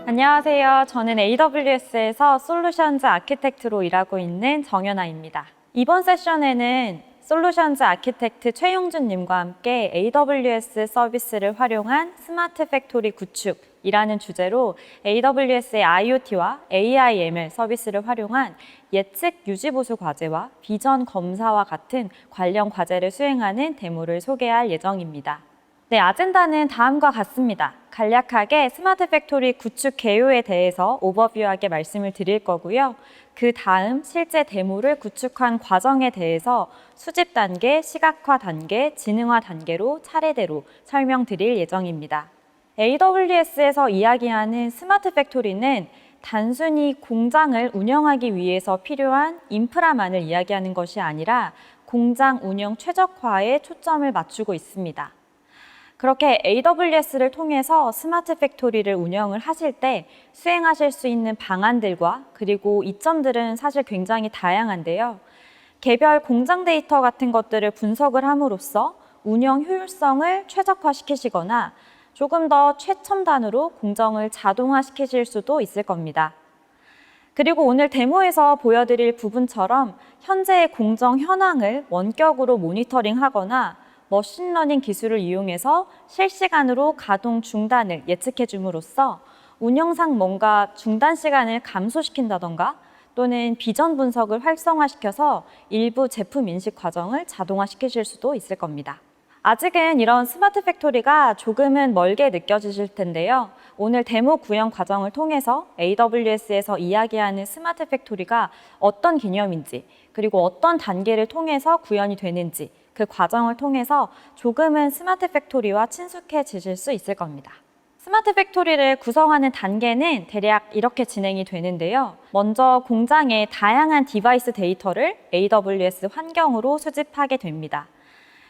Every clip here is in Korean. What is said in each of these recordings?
안녕하세요. 저는 AWS에서 솔루션즈 아키텍트로 일하고 있는 정연아입니다. 이번 세션에는 솔루션즈 아키텍트 최용준님과 함께 AWS 서비스를 활용한 스마트 팩토리 구축이라는 주제로 AWS의 IoT와 AI ML 서비스를 활용한 예측 유지보수 과제와 비전 검사와 같은 관련 과제를 수행하는 데모를 소개할 예정입니다. 네, 아젠다는 다음과 같습니다. 간략하게 스마트 팩토리 구축 개요에 대해서 오버뷰하게 말씀을 드릴 거고요. 그 다음 실제 데모를 구축한 과정에 대해서 수집 단계, 시각화 단계, 지능화 단계로 차례대로 설명드릴 예정입니다. AWS에서 이야기하는 스마트 팩토리는 단순히 공장을 운영하기 위해서 필요한 인프라만을 이야기하는 것이 아니라 공장 운영 최적화에 초점을 맞추고 있습니다. 그렇게 AWS를 통해서 스마트 팩토리를 운영을 하실 때 수행하실 수 있는 방안들과 그리고 이점들은 사실 굉장히 다양한데요. 개별 공장 데이터 같은 것들을 분석을 함으로써 운영 효율성을 최적화시키시거나 조금 더 최첨단으로 공정을 자동화시키실 수도 있을 겁니다. 그리고 오늘 데모에서 보여드릴 부분처럼 현재의 공정 현황을 원격으로 모니터링하거나 머신러닝 기술을 이용해서 실시간으로 가동 중단을 예측해 줌으로써 운영상 뭔가 중단 시간을 감소시킨다던가 또는 비전 분석을 활성화시켜서 일부 제품 인식 과정을 자동화시키실 수도 있을 겁니다. 아직은 이런 스마트 팩토리가 조금은 멀게 느껴지실 텐데요. 오늘 데모 구현 과정을 통해서 AWS에서 이야기하는 스마트 팩토리가 어떤 개념인지 그리고 어떤 단계를 통해서 구현이 되는지 그 과정을 통해서 조금은 스마트 팩토리와 친숙해지실 수 있을 겁니다. 스마트 팩토리를 구성하는 단계는 대략 이렇게 진행이 되는데요. 먼저 공장의 다양한 디바이스 데이터를 AWS 환경으로 수집하게 됩니다.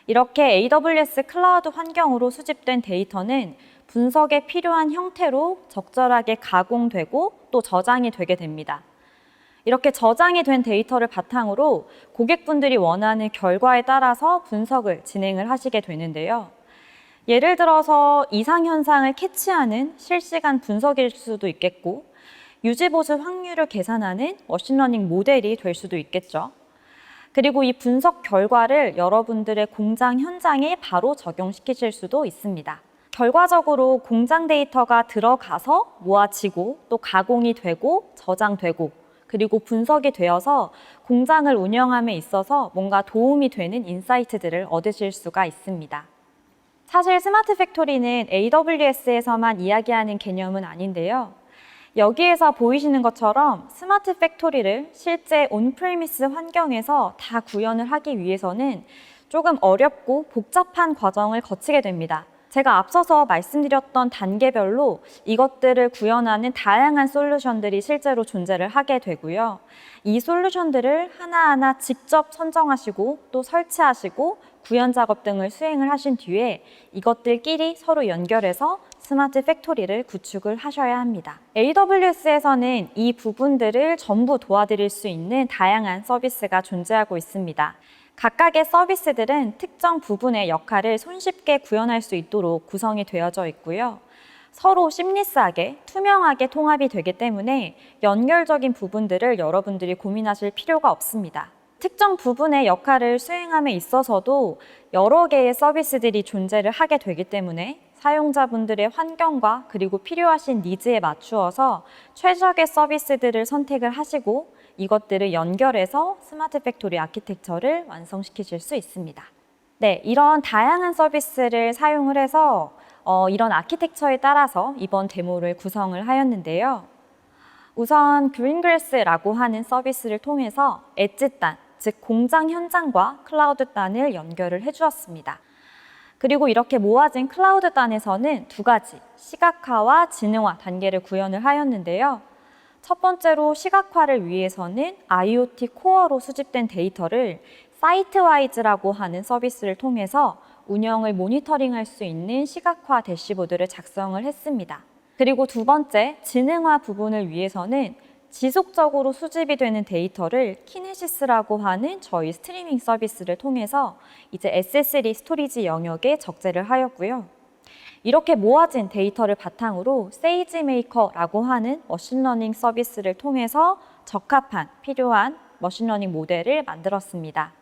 이렇게 AWS 클라우드 환경으로 수집된 데이터는 분석에 필요한 형태로 적절하게 가공되고 또 저장이 되게 됩니다. 이렇게 저장이 된 데이터를 바탕으로 고객분들이 원하는 결과에 따라서 분석을 진행을 하시게 되는데요. 예를 들어서 이상 현상을 캐치하는 실시간 분석일 수도 있겠고, 유지보수 확률을 계산하는 머신러닝 모델이 될 수도 있겠죠. 그리고 이 분석 결과를 여러분들의 공장 현장에 바로 적용시키실 수도 있습니다. 결과적으로 공장 데이터가 들어가서 모아지고 또 가공이 되고 저장되고 그리고 분석이 되어서 공장을 운영함에 있어서 뭔가 도움이 되는 인사이트들을 얻으실 수가 있습니다. 사실 스마트 팩토리는 AWS에서만 이야기하는 개념은 아닌데요. 여기에서 보이시는 것처럼 스마트 팩토리를 실제 온프리미스 환경에서 다 구현을 하기 위해서는 조금 어렵고 복잡한 과정을 거치게 됩니다. 제가 앞서서 말씀드렸던 단계별로 이것들을 구현하는 다양한 솔루션들이 실제로 존재를 하게 되고요. 이 솔루션들을 하나하나 직접 선정하시고 또 설치하시고 구현 작업 등을 수행을 하신 뒤에 이것들끼리 서로 연결해서 스마트 팩토리를 구축을 하셔야 합니다. AWS에서는 이 부분들을 전부 도와드릴 수 있는 다양한 서비스가 존재하고 있습니다. 각각의 서비스들은 특정 부분의 역할을 손쉽게 구현할 수 있도록 구성이 되어져 있고요. 서로 심리스하게, 투명하게 통합이 되기 때문에 연결적인 부분들을 여러분들이 고민하실 필요가 없습니다. 특정 부분의 역할을 수행함에 있어서도 여러 개의 서비스들이 존재를 하게 되기 때문에 사용자분들의 환경과 그리고 필요하신 니즈에 맞추어서 최적의 서비스들을 선택을 하시고 이것들을 연결해서 스마트 팩토리 아키텍처를 완성시키실 수 있습니다. 네, 이런 다양한 서비스를 사용을 해서 이런 아키텍처에 따라서 이번 데모를 구성을 하였는데요. 우선 그린그래스라고 하는 서비스를 통해서 엣지단, 즉 공장 현장과 클라우드단을 연결을 해주었습니다. 그리고 이렇게 모아진 클라우드단에서는 두 가지, 시각화와 지능화 단계를 구현을 하였는데요. 첫 번째로 시각화를 위해서는 IoT 코어로 수집된 데이터를 사이트와이즈라고 하는 서비스를 통해서 운영을 모니터링할 수 있는 시각화 대시보드를 작성을 했습니다. 그리고 두 번째, 지능화 부분을 위해서는 지속적으로 수집이 되는 데이터를 키네시스라고 하는 저희 스트리밍 서비스를 통해서 이제 SSD 스토리지 영역에 적재를 하였고요. 이렇게 모아진 데이터를 바탕으로 세이지메이커라고 하는 머신러닝 서비스를 통해서 적합한 필요한 머신러닝 모델을 만들었습니다.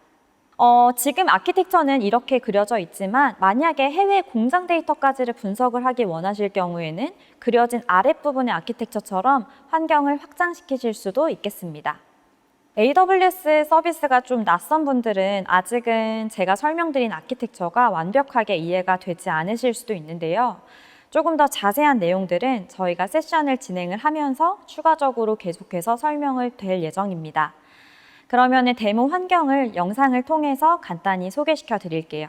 지금 아키텍처는 이렇게 그려져 있지만 만약에 해외 공장 데이터까지를 분석을 하기 원하실 경우에는 그려진 아랫부분의 아키텍처처럼 환경을 확장시키실 수도 있겠습니다. AWS 서비스가 좀 낯선 분들은 아직은 제가 설명드린 아키텍처가 완벽하게 이해가 되지 않으실 수도 있는데요. 조금 더 자세한 내용들은 저희가 세션을 진행을 하면서 추가적으로 계속해서 설명을 될 예정입니다. 그러면 데모 환경을 영상을 통해서 간단히 소개시켜 드릴게요.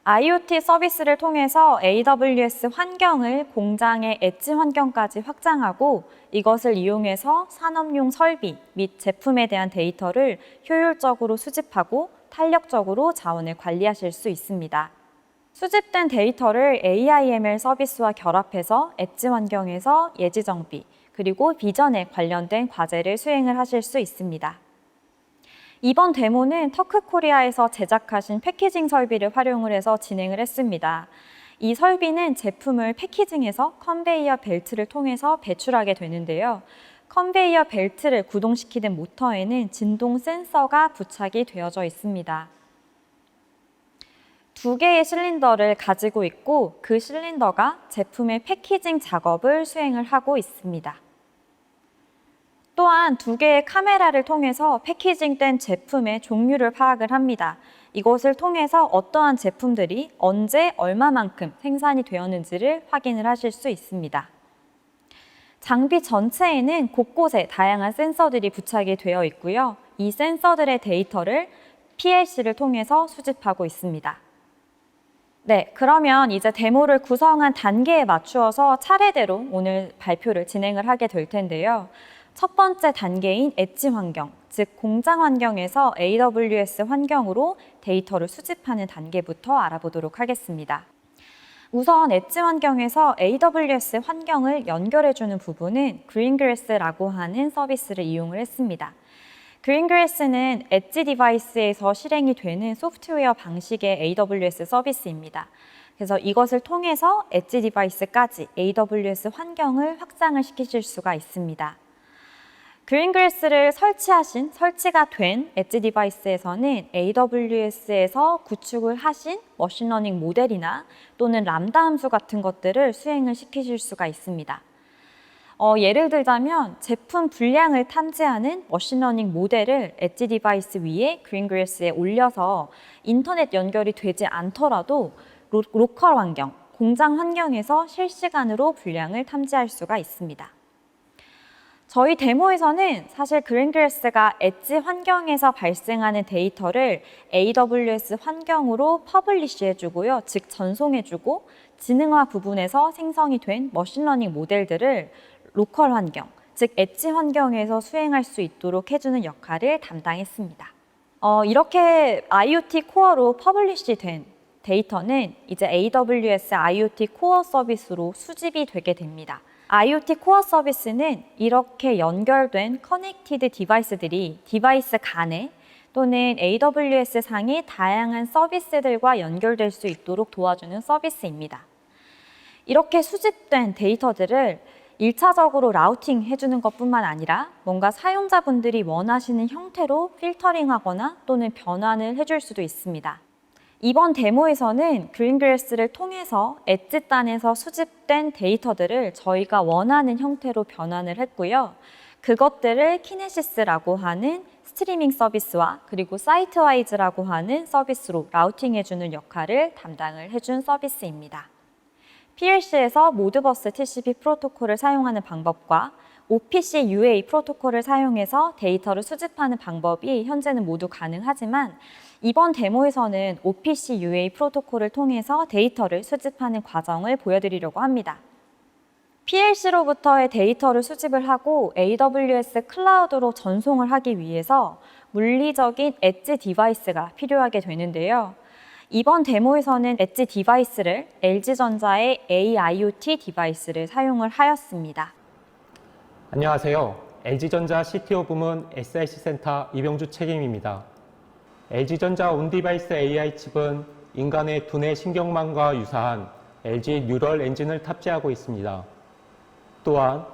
IoT 서비스를 통해서 AWS 환경을 공장의 엣지 환경까지 확장하고 이것을 이용해서 산업용 설비 및 제품에 대한 데이터를 효율적으로 수집하고 탄력적으로 자원을 관리하실 수 있습니다. 수집된 데이터를 AI/ML 서비스와 결합해서 엣지 환경에서 예지 정비 그리고 비전에 관련된 과제를 수행을 하실 수 있습니다. 이번 데모는 터크코리아에서 제작하신 패키징 설비를 활용을 해서 진행을 했습니다. 이 설비는 제품을 패키징해서 컨베이어 벨트를 통해서 배출하게 되는데요. 컨베이어 벨트를 구동시키는 모터에는 진동 센서가 부착이 되어져 있습니다. 2개의 실린더를 가지고 있고 그 실린더가 제품의 패키징 작업을 수행을 하고 있습니다. 또한 2개의 카메라를 통해서 패키징된 제품의 종류를 파악을 합니다. 이것을 통해서 어떠한 제품들이 언제 얼마만큼 생산이 되었는지를 확인을 하실 수 있습니다. 장비 전체에는 곳곳에 다양한 센서들이 부착이 되어 있고요. 이 센서들의 데이터를 PLC를 통해서 수집하고 있습니다. 네, 그러면 이제 데모를 구성한 단계에 맞추어서 차례대로 오늘 발표를 진행을 하게 될 텐데요. 첫 번째 단계인 엣지 환경, 즉 공장 환경에서 AWS 환경으로 데이터를 수집하는 단계부터 알아보도록 하겠습니다. 우선 엣지 환경에서 AWS 환경을 연결해주는 부분은 그린그래스라고 하는 서비스를 이용을 했습니다. 그린그래스는 엣지 디바이스에서 실행이 되는 소프트웨어 방식의 AWS 서비스입니다. 그래서 이것을 통해서 엣지 디바이스까지 AWS 환경을 확장을 시키실 수가 있습니다. 그린그래스를 설치가 된 엣지 디바이스에서는 AWS에서 구축을 하신 머신러닝 모델이나 또는 람다 함수 같은 것들을 수행을 시키실 수가 있습니다. 예를 들자면 제품 분량을 탐지하는 머신러닝 모델을 엣지 디바이스 위에 그린그래스에 올려서 인터넷 연결이 되지 않더라도 로컬 환경, 공장 환경에서 실시간으로 분량을 탐지할 수가 있습니다. 저희 데모에서는 사실 그린그래스가 엣지 환경에서 발생하는 데이터를 AWS 환경으로 퍼블리시 해주고요. 즉 전송해주고 지능화 부분에서 생성이 된 머신러닝 모델들을 로컬 환경, 즉 엣지 환경에서 수행할 수 있도록 해주는 역할을 담당했습니다. 이렇게 IoT 코어로 퍼블리시 된 데이터는 이제 AWS IoT 코어 서비스로 수집이 되게 됩니다. IoT 코어 서비스는 이렇게 연결된 커넥티드 디바이스들이 디바이스 간에 또는 AWS 상의 다양한 서비스들과 연결될 수 있도록 도와주는 서비스입니다. 이렇게 수집된 데이터들을 1차적으로 라우팅 해주는 것뿐만 아니라 뭔가 사용자분들이 원하시는 형태로 필터링하거나 또는 변환을 해줄 수도 있습니다. 이번 데모에서는 그린그래스를 통해서 엣지단에서 수집된 데이터들을 저희가 원하는 형태로 변환을 했고요. 그것들을 키네시스라고 하는 스트리밍 서비스와 그리고 사이트와이즈라고 하는 서비스로 라우팅해주는 역할을 담당을 해준 서비스입니다. PLC에서 모드버스 TCP 프로토콜을 사용하는 방법과 OPC UA 프로토콜을 사용해서 데이터를 수집하는 방법이 현재는 모두 가능하지만 이번 데모에서는 OPC UA 프로토콜을 통해서 데이터를 수집하는 과정을 보여드리려고 합니다. PLC로부터의 데이터를 수집을 하고 AWS 클라우드로 전송을 하기 위해서 물리적인 엣지 디바이스가 필요하게 되는데요. 이번 데모에서는 엣지 디바이스를 LG전자의 AIoT 디바이스를 사용을 하였습니다. 안녕하세요. LG전자 CTO 부문 SIC 센터 이병주 책임입니다. LG전자 온디바이스 AI 칩은 인간의 두뇌 신경망과 유사한 LG 뉴럴 엔진을 탑재하고 있습니다. 또한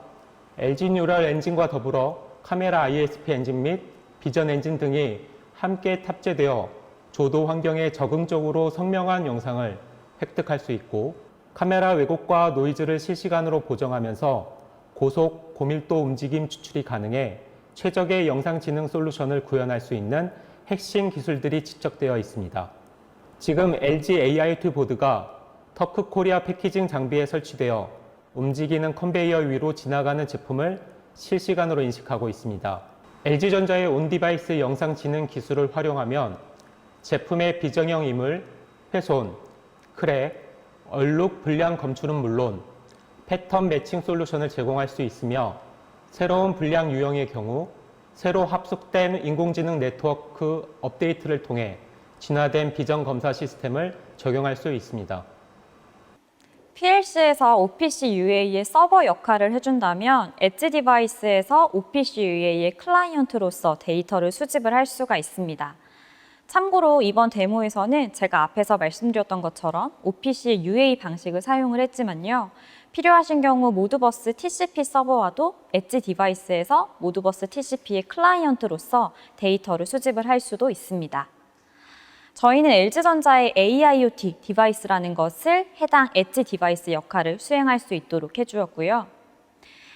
LG 뉴럴 엔진과 더불어 카메라 ISP 엔진 및 비전 엔진 등이 함께 탑재되어 조도 환경에 적응적으로 선명한 영상을 획득할 수 있고 카메라 왜곡과 노이즈를 실시간으로 보정하면서 고속, 고밀도 움직임 추출이 가능해 최적의 영상 지능 솔루션을 구현할 수 있는 핵심 기술들이 집적되어 있습니다. 지금 LG AIoT 보드가 터크 코리아 패키징 장비에 설치되어 움직이는 컨베이어 위로 지나가는 제품을 실시간으로 인식하고 있습니다. LG전자의 온디바이스 영상 지능 기술을 활용하면 제품의 비정형 이물, 훼손, 크랙, 얼룩 불량 검출은 물론 패턴 매칭 솔루션을 제공할 수 있으며 새로운 불량 유형의 경우 새로 합숙된 인공지능 네트워크 업데이트를 통해 진화된 비정 검사 시스템을 적용할 수 있습니다. PLC에서 OPC UA의 서버 역할을 해준다면 엣지 디바이스에서 OPC UA의 클라이언트로서 데이터를 수집을 할 수가 있습니다. 참고로 이번 데모에서는 제가 앞에서 말씀드렸던 것처럼 OPC UA 방식을 사용을 했지만요. 필요하신 경우 모드버스 TCP 서버와도 엣지 디바이스에서 모드버스 TCP의 클라이언트로서 데이터를 수집을 할 수도 있습니다. 저희는 LG전자의 AIoT 디바이스라는 것을 해당 엣지 디바이스 역할을 수행할 수 있도록 해주었고요.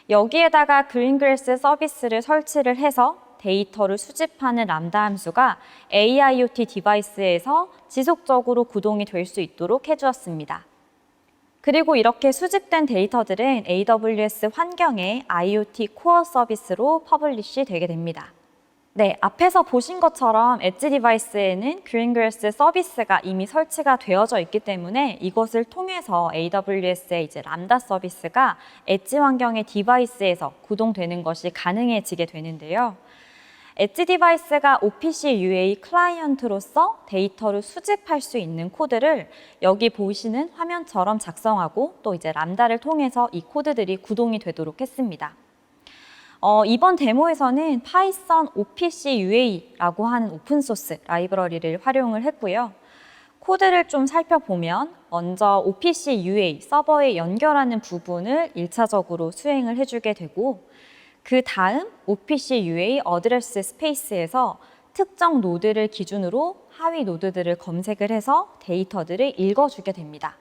여기에다가 그린그래스 서비스를 설치를 해서 데이터를 수집하는 람다 함수가 AIoT 디바이스에서 지속적으로 구동이 될 수 있도록 해주었습니다. 그리고 이렇게 수집된 데이터들은 AWS 환경의 IoT 코어 서비스로 퍼블리시 되게 됩니다. 네, 앞에서 보신 것처럼 엣지 디바이스에는 그린그래스 서비스가 이미 설치가 되어져 있기 때문에 이것을 통해서 AWS의 람다 서비스가 엣지 환경의 디바이스에서 구동되는 것이 가능해지게 되는데요. 엣지 디바이스가 OPC UA 클라이언트로서 데이터를 수집할 수 있는 코드를 여기 보시는 화면처럼 작성하고 또 람다를 통해서 이 코드들이 구동이 되도록 했습니다. 이번 데모에서는 파이썬 OPC UA라고 하는 오픈소스 라이브러리를 활용을 했고요. 코드를 좀 살펴보면 먼저 OPC UA 서버에 연결하는 부분을 1차적으로 수행을 해주게 되고 그 다음 OPC UA 어드레스 스페이스에서 특정 노드를 기준으로 하위 노드들을 검색을 해서 데이터들을 읽어주게 됩니다.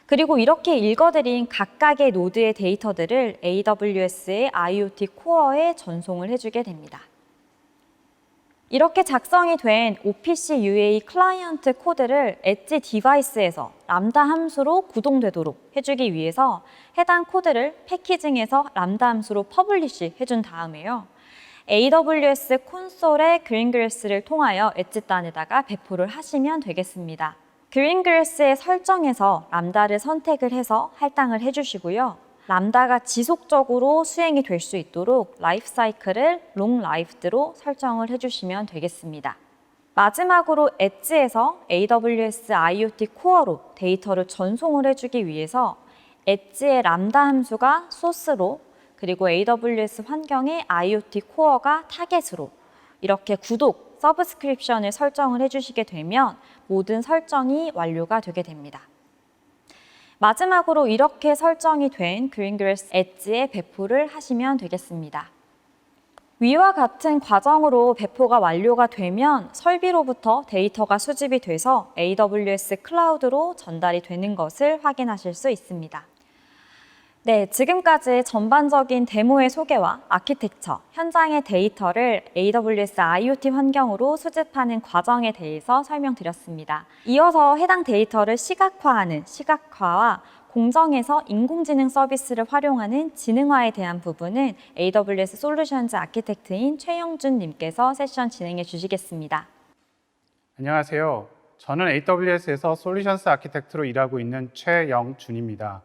그리고 이렇게 읽어드린 각각의 노드의 데이터들을 AWS의 IoT 코어에 전송을 해주게 됩니다. 이렇게 작성이 된 OPC UA 클라이언트 코드를 엣지 디바이스에서 람다 함수로 구동되도록 해주기 위해서 해당 코드를 패키징해서 람다 함수로 퍼블리시 해준 다음에요. AWS 콘솔의 그린그래스를 통하여 엣지단에다가 배포를 하시면 되겠습니다. 그린그래스의 설정에서 람다를 선택을 해서 할당을 해주시고요. 람다가 지속적으로 수행이 될 수 있도록 라이프 사이클을 롱 라이프드로 설정을 해주시면 되겠습니다. 마지막으로 엣지에서 AWS IoT 코어로 데이터를 전송을 해주기 위해서 엣지의 람다 함수가 소스로 그리고 AWS 환경의 IoT 코어가 타겟으로 이렇게 구독, 서브스크립션을 설정을 해주시게 되면 모든 설정이 완료가 되게 됩니다. 마지막으로 이렇게 설정이 된 그린그래스 엣지에 배포를 하시면 되겠습니다. 위와 같은 과정으로 배포가 완료가 되면 설비로부터 데이터가 수집이 돼서 AWS 클라우드로 전달이 되는 것을 확인하실 수 있습니다. 네, 지금까지 전반적인 데모의 소개와 아키텍처, 현장의 데이터를 AWS IoT 환경으로 수집하는 과정에 대해서 설명드렸습니다. 이어서 해당 데이터를 시각화하는 시각화와 공정에서 인공지능 서비스를 활용하는 지능화에 대한 부분은 AWS 솔루션즈 아키텍트인 최영준 님께서 세션 진행해 주시겠습니다. 안녕하세요. 저는 AWS에서 솔루션스 아키텍트로 일하고 있는 최영준입니다.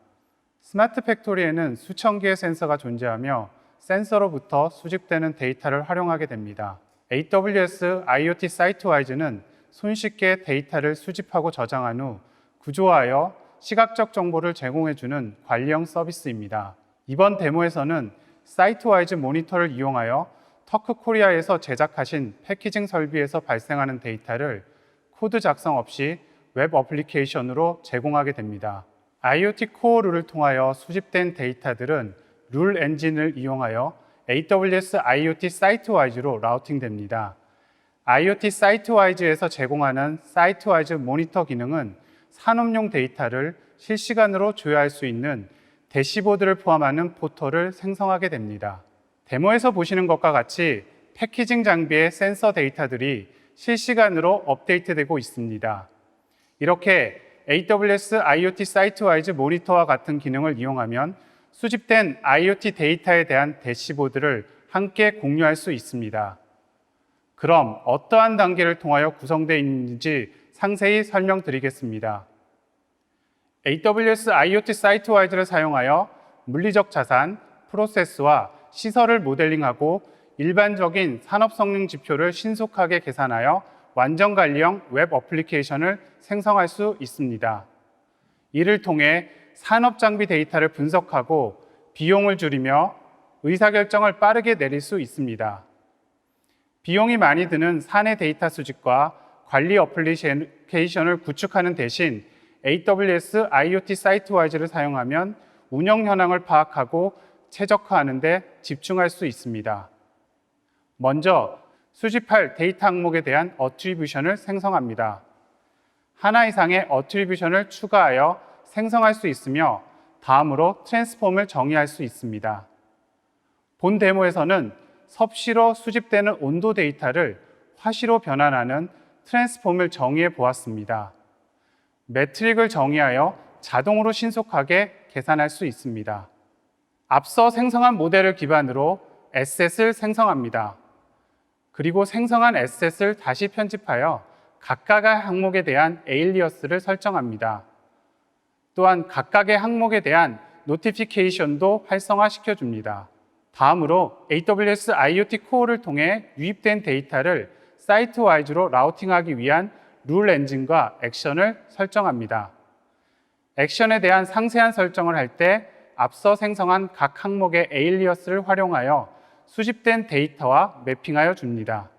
스마트 팩토리에는 수천 개의 센서가 존재하며 센서로부터 수집되는 데이터를 활용하게 됩니다. AWS IoT 사이트와이즈는 손쉽게 데이터를 수집하고 저장한 후 구조하여 시각적 정보를 제공해주는 관리형 서비스입니다. 이번 데모에서는 사이트와이즈 모니터를 이용하여 터크코리아에서 제작하신 패키징 설비에서 발생하는 데이터를 코드 작성 없이 웹 어플리케이션으로 제공하게 됩니다. IoT 코어 룰을 통하여 수집된 데이터들은 룰 엔진을 이용하여 AWS IoT 사이트와이즈로 라우팅됩니다. IoT 사이트와이즈에서 제공하는 사이트와이즈 모니터 기능은 산업용 데이터를 실시간으로 조회할 수 있는 대시보드를 포함하는 포털을 생성하게 됩니다. 데모에서 보시는 것과 같이 패키징 장비의 센서 데이터들이 실시간으로 업데이트되고 있습니다. 이렇게 AWS IoT 사이트와이즈 모니터와 같은 기능을 이용하면 수집된 IoT 데이터에 대한 대시보드를 함께 공유할 수 있습니다. 그럼 어떠한 단계를 통하여 구성되어 있는지 상세히 설명드리겠습니다. AWS IoT 사이트와이즈를 사용하여 물리적 자산, 프로세스와 시설을 모델링하고 일반적인 산업 성능 지표를 신속하게 계산하여 완전 관리형 웹 어플리케이션을 생성할 수 있습니다. 이를 통해 산업 장비 데이터를 분석하고 비용을 줄이며 의사결정을 빠르게 내릴 수 있습니다. 비용이 많이 드는 사내 데이터 수집과 관리 어플리케이션을 구축하는 대신 AWS IoT 사이트와이즈를 사용하면 운영 현황을 파악하고 최적화하는 데 집중할 수 있습니다. 먼저 수집할 데이터 항목에 대한 어트리뷰션을 생성합니다. 하나 이상의 어트리뷰션을 추가하여 생성할 수 있으며 다음으로 트랜스폼을 정의할 수 있습니다. 본 데모에서는 섭씨로 수집되는 온도 데이터를 화씨로 변환하는 트랜스폼을 정의해 보았습니다. 매트릭을 정의하여 자동으로 신속하게 계산할 수 있습니다. 앞서 생성한 모델을 기반으로 에셋을 생성합니다. 그리고 생성한 에셋을 다시 편집하여 각각의 항목에 대한 에일리어스를 설정합니다. 또한 각각의 항목에 대한 노티피케이션도 활성화시켜줍니다. 다음으로 AWS IoT 코어를 통해 유입된 데이터를 사이트와이즈로 라우팅하기 위한 룰 엔진과 액션을 설정합니다. 액션에 대한 상세한 설정을 할 때 앞서 생성한 각 항목의 에일리어스를 활용하여 수집된 데이터와 매핑하여 줍니다.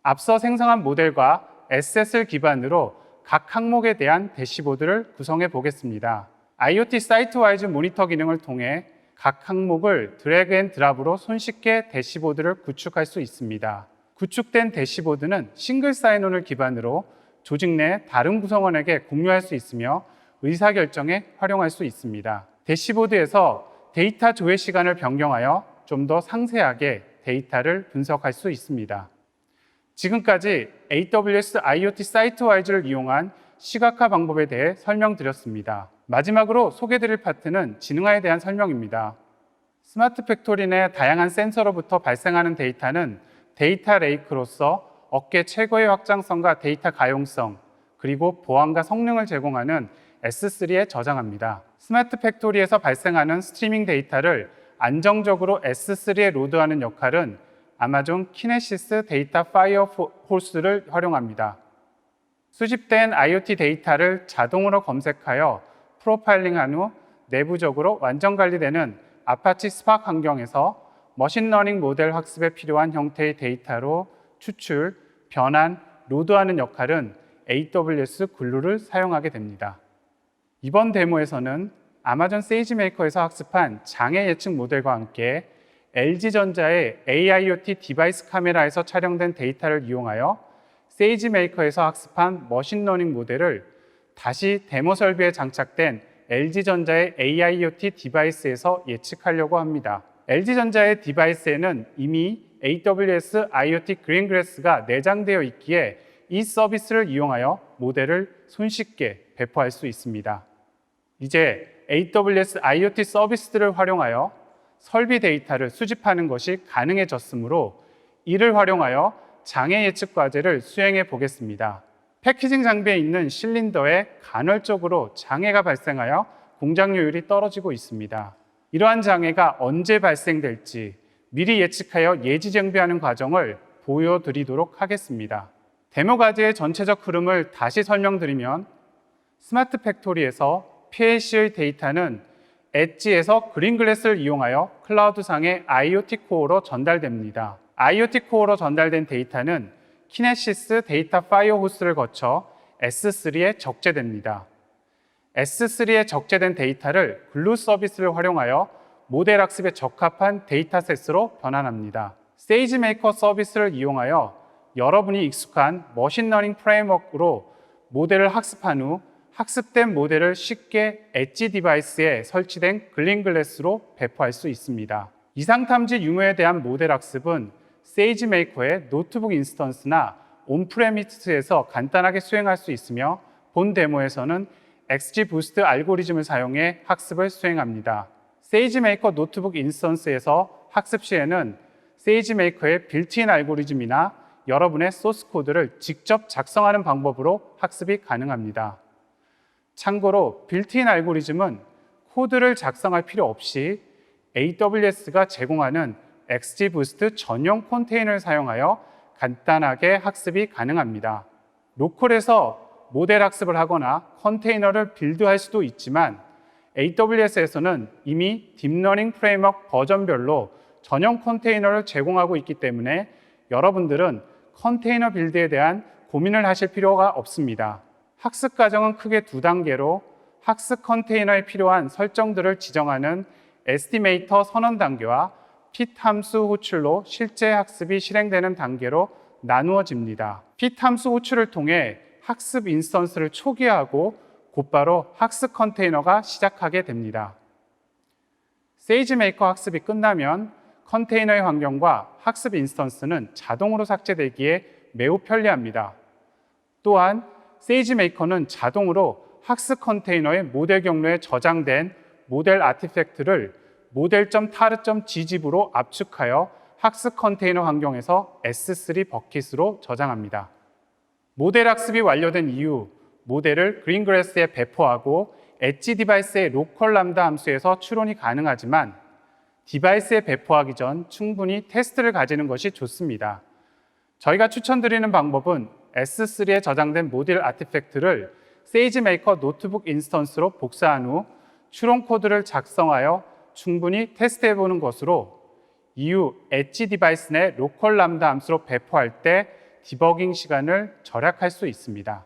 앞서 생성한 모델과 에셋을 기반으로 각 항목에 대한 대시보드를 구성해 보겠습니다. IoT 사이트와이즈 모니터 기능을 통해 각 항목을 드래그 앤 드랍으로 손쉽게 대시보드를 구축할 수 있습니다. 구축된 대시보드는 싱글 사인온을 기반으로 조직 내 다른 구성원에게 공유할 수 있으며 의사결정에 활용할 수 있습니다. 대시보드에서 데이터 조회 시간을 변경하여 좀 더 상세하게 데이터를 분석할 수 있습니다. 지금까지 AWS IoT 사이트와이즈를 이용한 시각화 방법에 대해 설명드렸습니다. 마지막으로 소개드릴 파트는 지능화에 대한 설명입니다. 스마트 팩토리 내 다양한 센서로부터 발생하는 데이터는 데이터 레이크로서 업계 최고의 확장성과 데이터 가용성, 그리고 보안과 성능을 제공하는 S3에 저장합니다. 스마트 팩토리에서 발생하는 스트리밍 데이터를 안정적으로 S3에 로드하는 역할은 아마존 키네시스 데이터 파이어홀스를 활용합니다. 수집된 IoT 데이터를 자동으로 검색하여 프로파일링한 후 내부적으로 완전 관리되는 아파치 스파크 환경에서 머신러닝 모델 학습에 필요한 형태의 데이터로 추출, 변환, 로드하는 역할은 AWS 글루를 사용하게 됩니다. 이번 데모에서는 아마존 세이지메이커에서 학습한 장애 예측 모델과 함께 LG전자의 AIoT 디바이스 카메라에서 촬영된 데이터를 이용하여 세이지메이커에서 학습한 머신러닝 모델을 다시 데모 설비에 장착된 LG전자의 AIoT 디바이스에서 예측하려고 합니다. LG전자의 디바이스에는 이미 AWS IoT 그린그래스가 내장되어 있기에 이 서비스를 이용하여 모델을 손쉽게 배포할 수 있습니다. 이제 AWS IoT 서비스들을 활용하여 설비 데이터를 수집하는 것이 가능해졌으므로 이를 활용하여 장애 예측 과제를 수행해 보겠습니다. 패키징 장비에 있는 실린더에 간헐적으로 장애가 발생하여 공작료율이 떨어지고 있습니다. 이러한 장애가 언제 발생될지 미리 예측하여 예지정비하는 과정을 보여드리도록 하겠습니다. 데모 과제의 전체적 흐름을 다시 설명드리면 스마트 팩토리에서 PLC의 데이터는 엣지에서 그린글래스를 이용하여 클라우드상의 IoT 코어로 전달됩니다. IoT 코어로 전달된 데이터는 키네시스 데이터 파이어 호스를 거쳐 S3에 적재됩니다. S3에 적재된 데이터를 글루 서비스를 활용하여 모델 학습에 적합한 데이터셋으로 변환합니다. 세이지메이커 서비스를 이용하여 여러분이 익숙한 머신러닝 프레임워크로 모델을 학습한 후 학습된 모델을 쉽게 엣지 디바이스에 설치된 그린글래스로 배포할 수 있습니다. 이상탐지 유무에 대한 모델 학습은 세이지메이커의 노트북 인스턴스나 온프레미스에서 간단하게 수행할 수 있으며 본 데모에서는 XGBoost 알고리즘을 사용해 학습을 수행합니다. 세이지메이커 노트북 인스턴스에서 학습 시에는 세이지메이커의 빌트인 알고리즘이나 여러분의 소스 코드를 직접 작성하는 방법으로 학습이 가능합니다. 참고로 빌트인 알고리즘은 코드를 작성할 필요 없이 AWS가 제공하는 XGBoost 전용 컨테이너를 사용하여 간단하게 학습이 가능합니다. 로컬에서 모델 학습을 하거나 컨테이너를 빌드할 수도 있지만 AWS에서는 이미 딥러닝 프레임워크 버전별로 전용 컨테이너를 제공하고 있기 때문에 여러분들은 컨테이너 빌드에 대한 고민을 하실 필요가 없습니다. 학습 과정은 크게 두 단계로 학습 컨테이너에 필요한 설정들을 지정하는 에스티메이터 선언 단계와 fit 함수 호출로 실제 학습이 실행되는 단계로 나누어집니다. fit 함수 호출을 통해 학습 인스턴스를 초기화하고 곧바로 학습 컨테이너가 시작하게 됩니다. 세이지메이커 학습이 끝나면 컨테이너의 환경과 학습 인스턴스는 자동으로 삭제되기에 매우 편리합니다. 또한 세이지메이커는 자동으로 학습 컨테이너의 모델 경로에 저장된 모델 아티팩트를 model.tar.gzip으로 압축하여 학습 컨테이너 환경에서 S3 버킷으로 저장합니다. 모델 학습이 완료된 이후 모델을 그린글래스에 배포하고 엣지 디바이스의 로컬 람다 함수에서 추론이 가능하지만 디바이스에 배포하기 전 충분히 테스트를 가지는 것이 좋습니다. 저희가 추천드리는 방법은 S3에 저장된 모델 아티팩트를 세이지메이커 노트북 인스턴스로 복사한 후 추론 코드를 작성하여 충분히 테스트해보는 것으로 이후 엣지 디바이스 내 로컬 람다 함수로 배포할 때 디버깅 시간을 절약할 수 있습니다.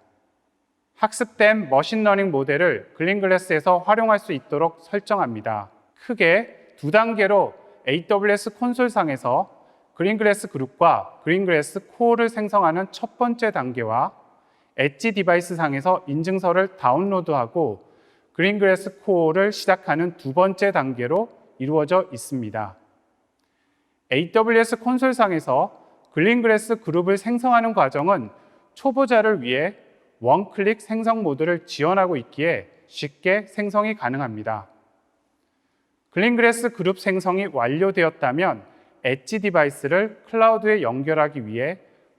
학습된 머신러닝 모델을 그린글래스에서 활용할 수 있도록 설정합니다. 크게 두 단계로 AWS 콘솔상에서 그린글래스 그룹과 그린글래스 코어를 생성하는 첫 번째 단계와 엣지 디바이스 상에서 인증서를 다운로드하고 그린글래스 코어를 시작하는 두 번째 단계로 이루어져 있습니다. AWS 콘솔상에서 그린글래스 그룹을 생성하는 과정은 초보자를 위해 원클릭 생성 모드를 지원하고 있기에 쉽게 생성이 가능합니다. 그린글래스 그룹 생성이 완료되었다면 엣지 디바이스를 클라우드에 연결하기 위해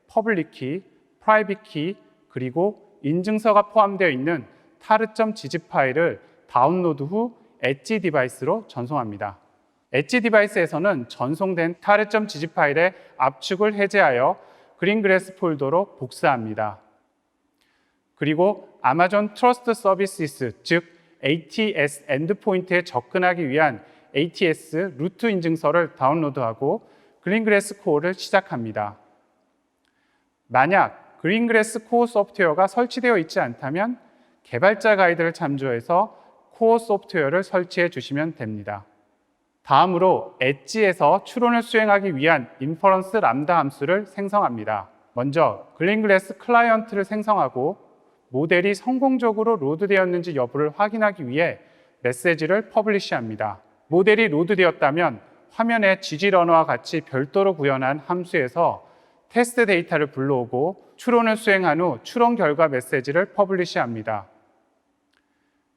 퍼블릭 키, 프라이빗 키, 그리고 인증서가 포함되어 있는 tar.gzip 파일을 다운로드 후 엣지 디바이스로 전송합니다. 엣지 디바이스에서는 전송된 tar.gzip 파일의 압축을 해제하여 그린글래스 폴더로 복사합니다. 그리고 아마존 트러스트 서비스, 즉 ATS 엔드포인트에 접근하기 위한 ATS 루트 인증서를 다운로드하고 그린글래스 코어를 시작합니다. 만약 그린글래스 코어 소프트웨어가 설치되어 있지 않다면 개발자 가이드를 참조해서 코어 소프트웨어를 설치해 주시면 됩니다. 다음으로 엣지에서 추론을 수행하기 위한 인퍼런스 람다 함수를 생성합니다. 먼저 그린글래스 클라이언트를 생성하고 모델이 성공적으로 로드되었는지 여부를 확인하기 위해 메시지를 퍼블리시합니다. 모델이 로드되었다면 화면에 gzrunner와 같이 별도로 구현한 함수에서 테스트 데이터를 불러오고 추론을 수행한 후 추론 결과 메시지를 퍼블리시합니다.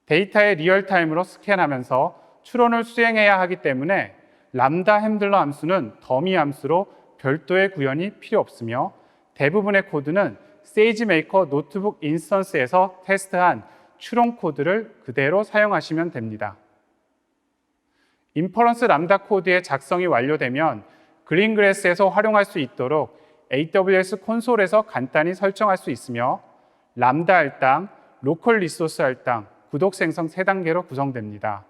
데이터에 리얼타임으로 스캔하면서 추론을 수행해야 하기 때문에 람다 핸들러 함수는 더미 함수로 별도의 구현이 필요 없으며 대부분의 코드는 세이지메이커 노트북 인스턴스에서 테스트한 추론 코드를 그대로 사용하시면 됩니다. 인퍼런스 람다 코드의 작성이 완료되면 그린글래스에서 활용할 수 있도록 AWS 콘솔에서 간단히 설정할 수 있으며 람다 할당, 로컬 리소스 할당, 구독 생성 3단계로 구성됩니다.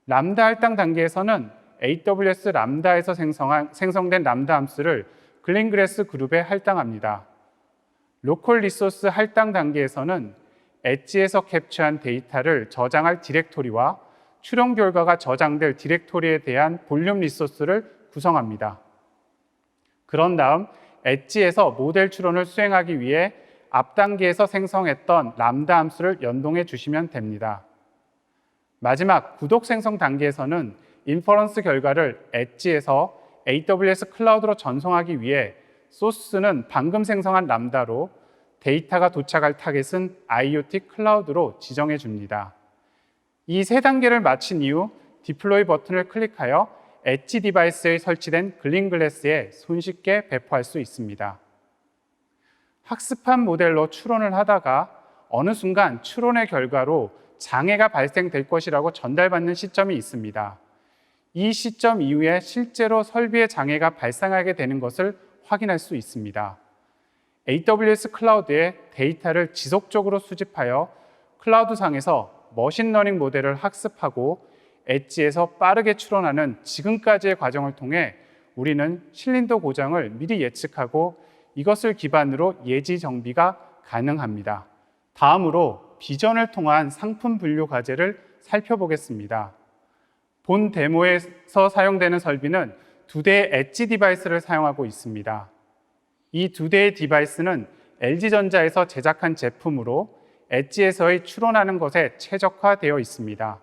람다 할당 단계에서는 AWS 람다에서 생성된 람다 함수를 글린글래스 그룹에 할당합니다. 로컬 리소스 할당 단계에서는 엣지에서 캡처한 데이터를 저장할 디렉토리와 추론 결과가 저장될 디렉토리에 대한 볼륨 리소스를 구성합니다. 그런 다음 엣지에서 모델 추론을 수행하기 위해 앞 단계에서 생성했던 람다 함수를 연동해 주시면 됩니다. 마지막 구독 생성 단계에서는 인퍼런스 결과를 엣지에서 AWS 클라우드로 전송하기 위해 소스는 방금 생성한 람다로 데이터가 도착할 타겟은 IoT 클라우드로 지정해 줍니다. 이 세 단계를 마친 이후 디플로이 버튼을 클릭하여 엣지 디바이스에 설치된 글린글래스에 손쉽게 배포할 수 있습니다. 학습한 모델로 추론을 하다가 어느 순간 추론의 결과로 장애가 발생될 것이라고 전달받는 시점이 있습니다. 이 시점 이후에 실제로 설비에 장애가 발생하게 되는 것을 확인할 수 있습니다. AWS 클라우드에 데이터를 지속적으로 수집하여 클라우드상에서 머신러닝 모델을 학습하고 엣지에서 빠르게 추론하는 지금까지의 과정을 통해 우리는 신린도 고장을 미리 예측하고 이것을 기반으로 예지 정비가 가능합니다. 다음으로 비전을 통한 상품 분류 과제를 살펴보겠습니다. 본 데모에서 사용되는 설비는 2대의 엣지 디바이스를 사용하고 있습니다. 이 2대의 디바이스는 LG전자에서 제작한 제품으로 엣지에서의 추론하는 것에 최적화되어 있습니다.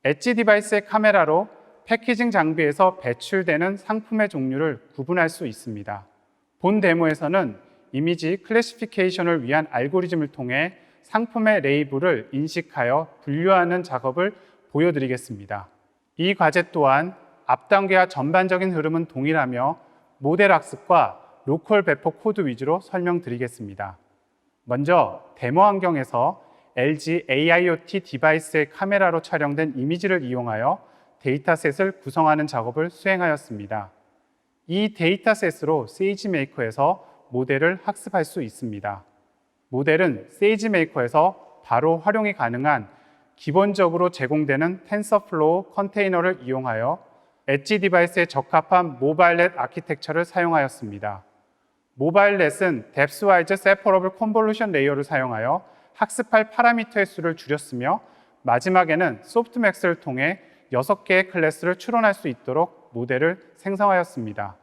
엣지 디바이스의 카메라로 패키징 장비에서 배출되는 상품의 종류를 구분할 수 있습니다. 본 데모에서는 이미지 클래시피케이션을 위한 알고리즘을 통해 상품의 레이블을 인식하여 분류하는 작업을 보여드리겠습니다. 이 과제 또한 앞 단계와 전반적인 흐름은 동일하며 모델 학습과 로컬 배포 코드 위주로 설명드리겠습니다. 먼저 데모 환경에서 LG AIoT 디바이스의 카메라로 촬영된 이미지를 이용하여 데이터셋을 구성하는 작업을 수행하였습니다. 이 데이터셋으로 세이지메이커에서 모델을 학습할 수 있습니다. 모델은 세이지메이커에서 바로 활용이 가능한 기본적으로 제공되는 텐서플로우 컨테이너를 이용하여 엣지 디바이스에 적합한 모바일넷 아키텍처를 사용하였습니다. 모바일넷은 뎁스와이즈 세퍼러블 컨볼루션 레이어를 사용하여 학습할 파라미터의 수를 줄였으며 마지막에는 소프트맥스를 통해 6개의 클래스를 추론할 수 있도록 모델을 생성하였습니다.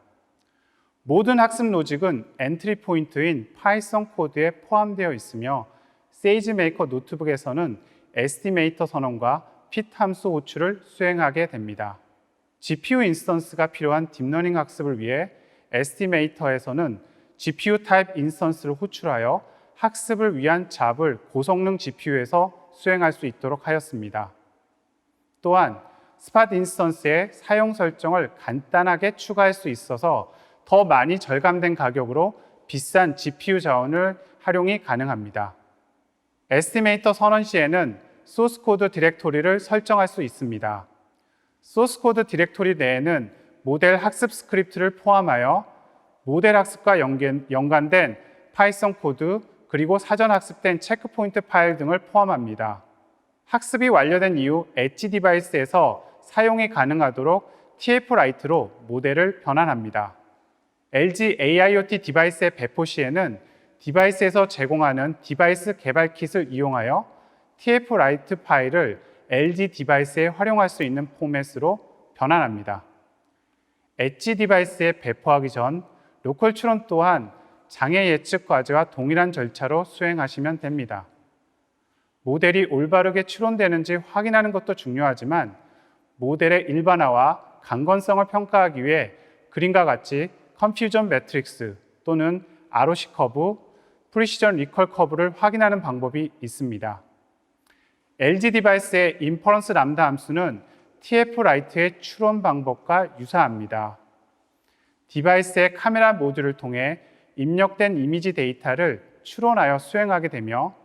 모든 학습 로직은 엔트리 포인트인 파이썬 코드에 포함되어 있으며 세이지메이커 노트북에서는 에스티메이터 선언과 핏 함수 호출을 수행하게 됩니다. GPU 인스턴스가 필요한 딥러닝 학습을 위해 에스티메이터에서는 GPU 타입 인스턴스를 호출하여 학습을 위한 잡을 고성능 GPU에서 수행할 수 있도록 하였습니다. 또한 스팟 인스턴스의 사용 설정을 간단하게 추가할 수 있어서 더 많이 절감된 가격으로 비싼 GPU 자원을 활용이 가능합니다. 에스티메이터 선언 시에는 소스 코드 디렉토리를 설정할 수 있습니다. 소스 코드 디렉토리 내에는 모델 학습 스크립트를 포함하여 모델 학습과 연관된 파이썬 코드 그리고 사전 학습된 체크포인트 파일 등을 포함합니다. 학습이 완료된 이후 엣지 디바이스에서 사용이 가능하도록 TF-라이트로 모델을 변환합니다. LG AIoT 디바이스의 배포 시에는 디바이스에서 제공하는 디바이스 개발 킷을 이용하여 TF-라이트 파일을 LG 디바이스에 활용할 수 있는 포맷으로 변환합니다. 엣지 디바이스에 배포하기 전 로컬 추론 또한 장애 예측 과제와 동일한 절차로 수행하시면 됩니다. 모델이 올바르게 추론되는지 확인하는 것도 중요하지만 모델의 일반화와 강건성을 평가하기 위해 그림과 같이 컨퓨전 매트릭스 또는 ROC 커브, 프리시전 리컬 커브를 확인하는 방법이 있습니다. LG 디바이스의 인퍼런스 람다 함수는 TF-라이트의 추론 방법과 유사합니다. 디바이스의 카메라 모듈을 통해 입력된 이미지 데이터를 추론하여 수행하게 되며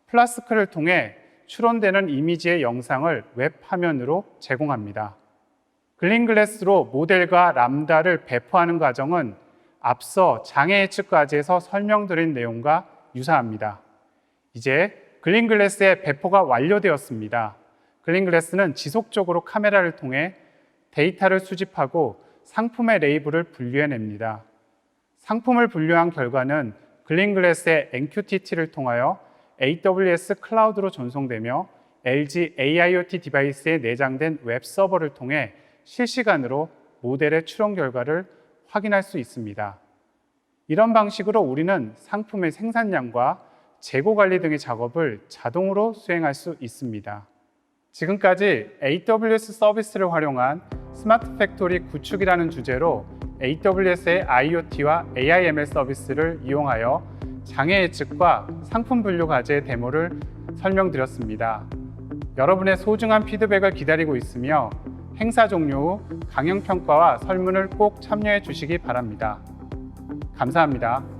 플라스크를 통해 추론되는 이미지의 영상을 웹 화면으로 제공합니다. 글린글래스로 모델과 람다를 배포하는 과정은 앞서 장애 예측 과제에서 설명드린 내용과 유사합니다. 이제 글린글래스의 배포가 완료되었습니다. 글린글래스는 지속적으로 카메라를 통해 데이터를 수집하고 상품의 레이블을 분류해냅니다. 상품을 분류한 결과는 글린글래스의 MQTT를 통하여 AWS 클라우드로 전송되며 LG AIoT 디바이스에 내장된 웹 서버를 통해 실시간으로 모델의 추론 결과를 확인할 수 있습니다. 이런 방식으로 우리는 상품의 생산량과 재고 관리 등의 작업을 자동으로 수행할 수 있습니다. 지금까지 AWS 서비스를 활용한 스마트 팩토리 구축이라는 주제로 AWS의 IoT와 AIML 서비스를 이용하여 장애 예측과 상품 분류 과제의 데모를 설명드렸습니다. 여러분의 소중한 피드백을 기다리고 있으며 행사 종료 후 강연 평가와 설문을 꼭 참여해 주시기 바랍니다. 감사합니다.